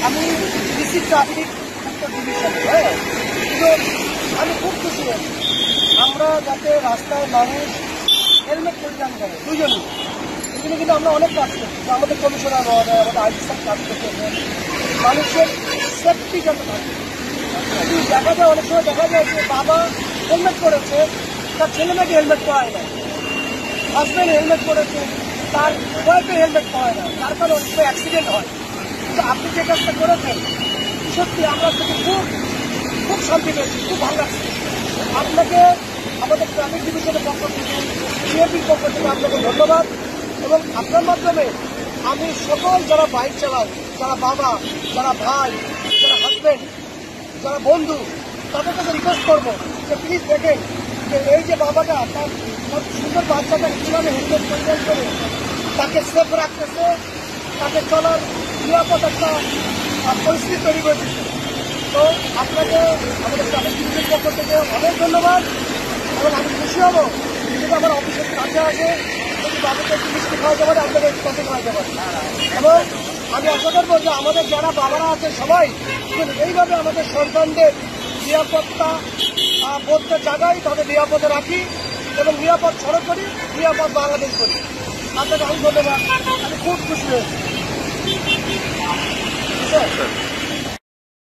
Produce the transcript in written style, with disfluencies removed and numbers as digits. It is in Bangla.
আমি ডিসি ট্রাফিক ডিভিশন, হ্যাঁ, কিন্তু আমি খুব খুশি হয়েছি আমরা যাতে রাস্তায় মানুষ হেলমেট পরিধান করে দুজনই। এগুলো কিন্তু আমরা অনেক কাজ করছি, আমাদের কমিশনার মহোদয়, আমাদের আইজি স্যার কাজ করতেছেন মানুষের সেফটি যাতে থাকে। দেখা যায় অনেক সময় দেখা যায় যে বাবা হেলমেট করেছে, তার ছেলে মেয়েকে হেলমেট পরায় না, হাজব্যান্ড হেলমেট করেছে, তার ওয়াইফের হেলমেট পরায় না, তার ফলে অনেক সময় অ্যাক্সিডেন্ট হয়। কিন্তু আপনি যে কাজটা করেছেন সত্যি আমরা থেকে খুব খুব শান্তি পেয়েছি, খুব ভালো লাগছে। আপনাকে আমাদের ট্রাফিক ডিভিশনের পক্ষ থেকে, সিএপির পক্ষ থেকে আপনাকে ধন্যবাদ। এবং আপনার মাধ্যমে আমি সকল যারা বাইক চালান, যারা বাবা, যারা ভাই, যারা হাজব্যান্ড, যারা বন্ধু, তাদের কাছে রিকোয়েস্ট করবো যে প্লিজ দেখেন যে এই যে বাবাটা তার সুন্দর বাচ্চাটা কীভাবে হেলমেট পরিধান করে তাকে সেফ রাখতেছে, তাকে চলার নিরাপদ একটা পরিস্থিতি তৈরি করে দিচ্ছে। তো আপনাকে আমাদের ট্রাফিক ডিভিশনের পক্ষ থেকে অনেক ধন্যবাদ। এবং আমি খুশি হব যদি আমার অফিসের কাছে আসে, যদি বাবাকে একটু মিষ্টি খাওয়াতে পারে, আপনাকে একটু কফি খাওয়াতে পারে। এবং আমি আশা করবো যে আমাদের যারা বাবারা আছে সবাই এইভাবে আমাদের সন্তানদের নিরাপত্তা বোধটা জাগাই, তাদের নিরাপদে রাখি এবং নিরাপদ সড়ক করি, নিরাপদ বাংলাদেশ করি। আপনাকে আমি ধন্যবাদ, আমি খুব খুশি হয়েছি।